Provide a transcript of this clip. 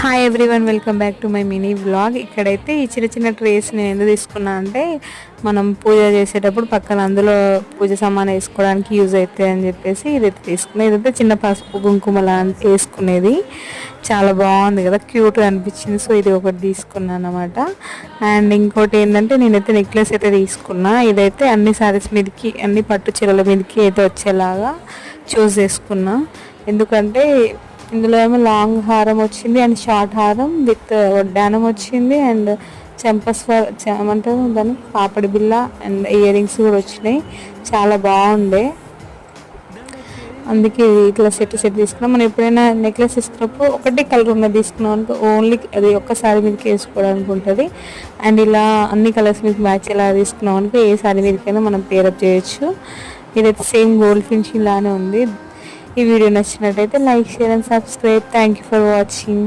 Hi everyone, welcome back to my mini vlog. ఇక్కడైతే ఈ చిన్న చిన్న ట్రేస్ నేను ఎందుకు తీసుకున్నా అంటే మనం పూజ చేసేటప్పుడు పక్కన అందులో పూజ సామాన్ వేసుకోవడానికి యూజ్ అవుతాయి అని చెప్పేసి ఇదైతే తీసుకున్నాను. ఇదైతే చిన్న పసుపు కుంకుమ లాంటి వేసుకునేది, చాలా బాగుంది కదా, క్యూట్గా అనిపించింది. సో ఇది ఒకటి తీసుకున్నాను అనమాట. అండ్ ఇంకోటి ఏంటంటే నేనైతే నెక్లెస్ అయితే తీసుకున్నా. ఇదైతే అన్ని శారీస్ మీదకి, అన్ని పట్టు చీరల మీదకి అయితే వచ్చేలాగా చూస్ చేసుకున్నా. ఎందుకంటే ఇందులో ఏమో లాంగ్ హారం వచ్చింది అండ్ షార్ట్ హారం విత్ వడ్డానం వచ్చింది అండ్ ఏమంటారు దాన్ని, పాపడి బిల్ల అండ్ ఇయర్ రింగ్స్ కూడా వచ్చినాయి. చాలా బాగుండే, అందుకే ఇట్లా సెట్ తీసుకున్నాం. మనం ఎప్పుడైనా నెక్లెస్ తీసుకున్నప్పుడు ఒకటే కలర్ ఉన్నది తీసుకున్నాం అనుకో, ఓన్లీ అది ఒక్క సారీ మీదకి వేసుకోవడానికి ఉంటుంది. అండ్ ఇలా అన్ని కలర్స్ మీద మ్యాచ్ ఎలా తీసుకున్నాం అనుకో ఏ సారీ మీదకైనా మనం పేరప్ చేయొచ్చు. ఇదైతే సేమ్ గోల్డ్ ఫినిషింగ్ లానే ఉంది. ఈ వీడియో నచ్చినట్టయితే like, share and subscribe. Thank you for watching.